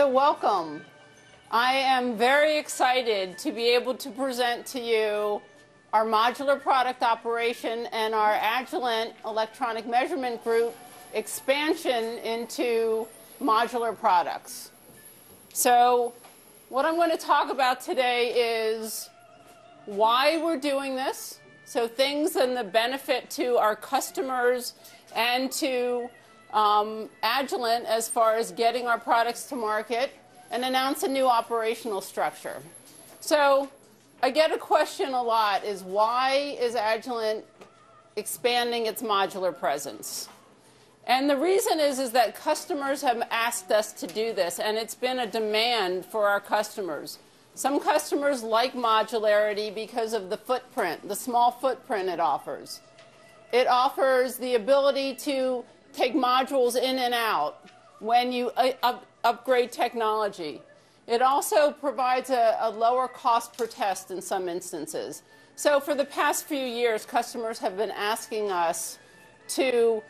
So welcome. I am very excited to be able to present to you our modular product operation and our Agilent electronic measurement group expansion into modular products. So what I'm going to talk about today is why we're doing this, so things and the benefit to our customers and to Agilent as far as getting our products to market, and announce a new operational structure. So I get a question a lot is why is Agilent expanding its modular presence? And the reason is that customers have asked us to do this, and it's been a demand for our customers. Some customers like modularity because of the footprint, the small footprint it offers. It offers the ability to take modules in and out when you upgrade technology. It also provides a lower cost per test in some instances. So for the past few years, customers have been asking us to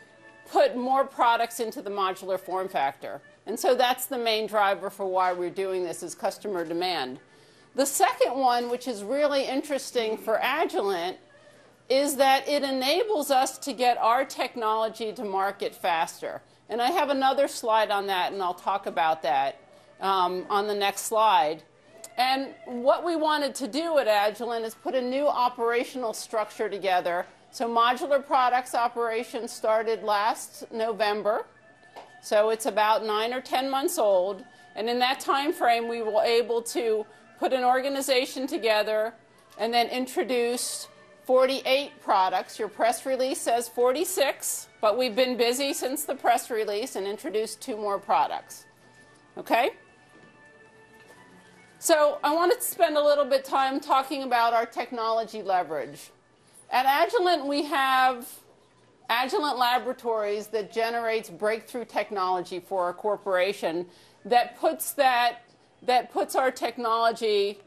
put more products into the modular form factor. And so that's the main driver for why we're doing this, is customer demand. The second one, which is really interesting for Agilent, is that it enables us to get our technology to market faster. And I have another slide on that, and I'll talk about that on the next slide. And what we wanted to do at Agilent is put a new operational structure together. So modular products operation started last November. So it's about 9 or 10 months old. And in that time frame, we were able to put an organization together and then introduce 48 products. Your press release says 46, but we've been busy since the press release and introduced 2 more products. Okay? So I wanted to spend a little bit of time talking about our technology leverage. At Agilent, we have Agilent Laboratories that generates breakthrough technology for our corporation that puts our technology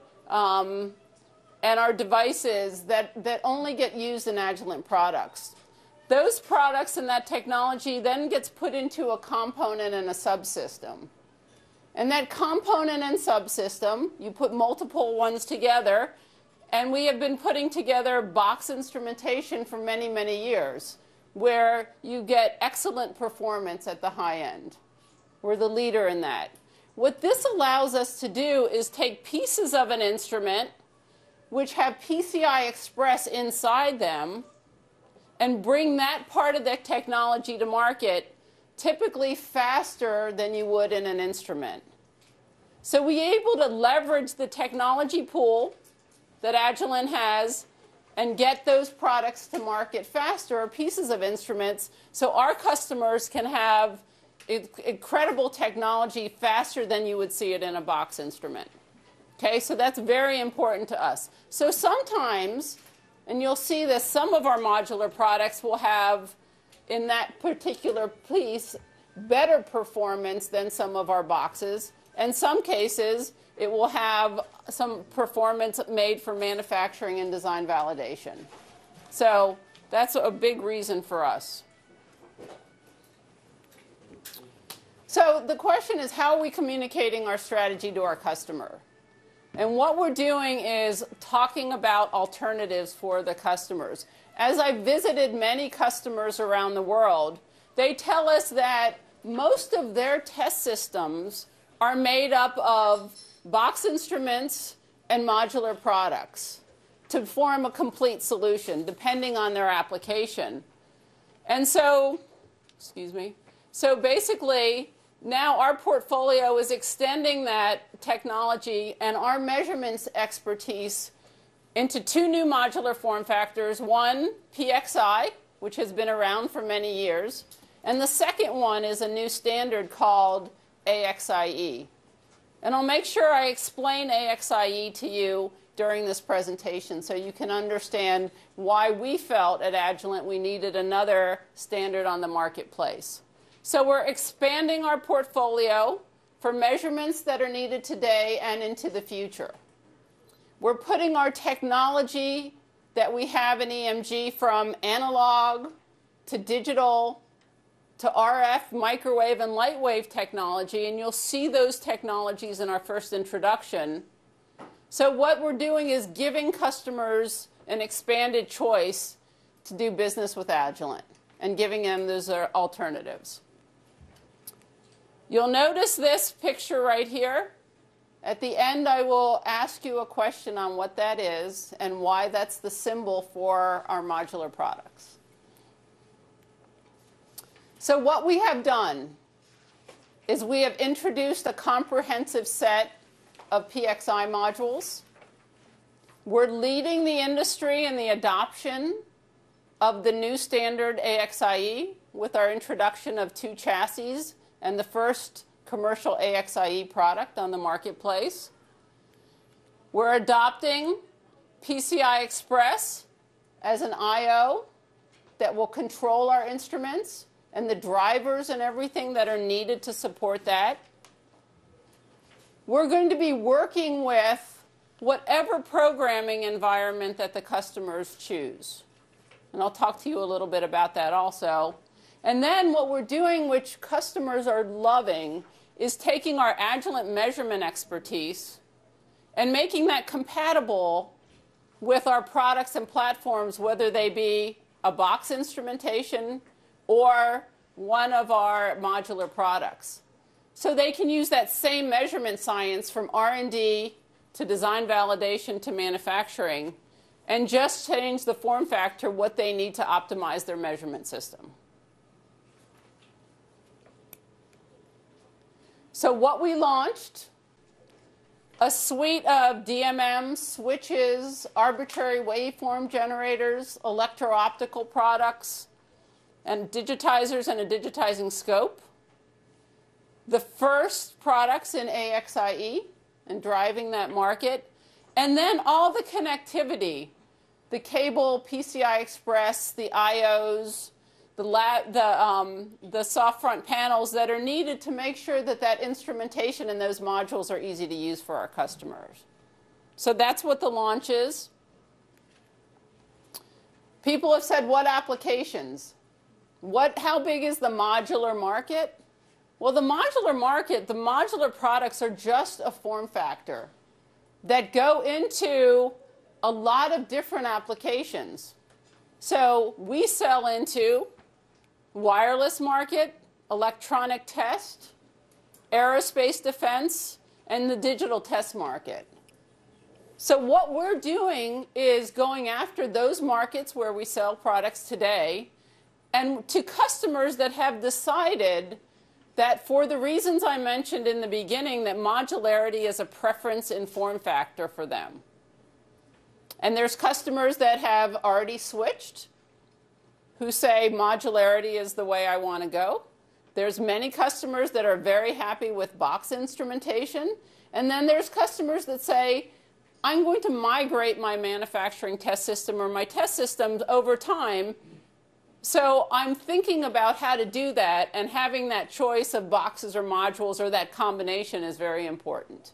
and our devices that only get used in Agilent products. Those products and that technology then gets put into a component and a subsystem. And that component and subsystem, you put multiple ones together, and we have been putting together box instrumentation for many, many years, where you get excellent performance at the high end. We're the leader in that. What this allows us to do is take pieces of an instrument which have PCI Express inside them and bring that part of the technology to market typically faster than you would in an instrument. So we're able to leverage the technology pool that Agilent has and get those products to market faster, or pieces of instruments, so our customers can have incredible technology faster than you would see it in a box instrument. Okay, so that's very important to us. So sometimes, and you'll see this, some of our modular products will have, in that particular piece, better performance than some of our boxes. In some cases, it will have some performance made for manufacturing and design validation. So that's a big reason for us. So the question is, how are we communicating our strategy to our customer? And what we're doing is talking about alternatives for the customers. As I've visited many customers around the world, they tell us that most of their test systems are made up of box instruments and modular products to form a complete solution, depending on their application. And so, so basically, now our portfolio is extending that technology and our measurements expertise into 2 new modular form factors. One, PXI, which has been around for many years, and the second one is a new standard called AXIe. And I'll make sure I explain AXIe to you during this presentation so you can understand why we felt at Agilent we needed another standard on the marketplace. So we're expanding our portfolio for measurements that are needed today and into the future. We're putting our technology that we have in EMG from analog to digital to RF, microwave, and light wave technology, and you'll see those technologies in our first introduction. So what we're doing is giving customers an expanded choice to do business with Agilent and giving them those alternatives. You'll notice this picture right here. At the end, I will ask you a question on what that is and why that's the symbol for our modular products. So what we have done is we have introduced a comprehensive set of PXI modules. We're leading the industry in the adoption of the new standard AXIe with our introduction of 2 chassis and the first commercial AXIe product on the marketplace. We're adopting PCI Express as an I/O that will control our instruments and the drivers and everything that are needed to support that. We're going to be working with whatever programming environment that the customers choose. And I'll talk to you a little bit about that also. And then what we're doing, which customers are loving, is taking our Agilent measurement expertise and making that compatible with our products and platforms, whether they be a box instrumentation or one of our modular products. So they can use that same measurement science from R&D to design validation to manufacturing and just change the form factor, what they need to optimize their measurement system. So what we launched, a suite of DMM switches, arbitrary waveform generators, electro-optical products, and digitizers and a digitizing scope. The first products in AXIe and driving that market. And then all the connectivity, the cable, PCI Express, the I/Os, the soft front panels that are needed to make sure that that instrumentation and those modules are easy to use for our customers. So that's what the launch is. People have said, what applications? How big is the modular market? Well, the modular market, the modular products are just a form factor that go into a lot of different applications. So we sell into wireless market, electronic test, aerospace defense, and the digital test market. So what we're doing is going after those markets where we sell products today and to customers that have decided that for the reasons I mentioned in the beginning, that modularity is a preference in form factor for them. And there's customers that have already switched who say modularity is the way I want to go. There's many customers that are very happy with box instrumentation. And then there's customers that say, I'm going to migrate my manufacturing test system or my test systems over time. So I'm thinking about how to do that, and having that choice of boxes or modules or that combination is very important.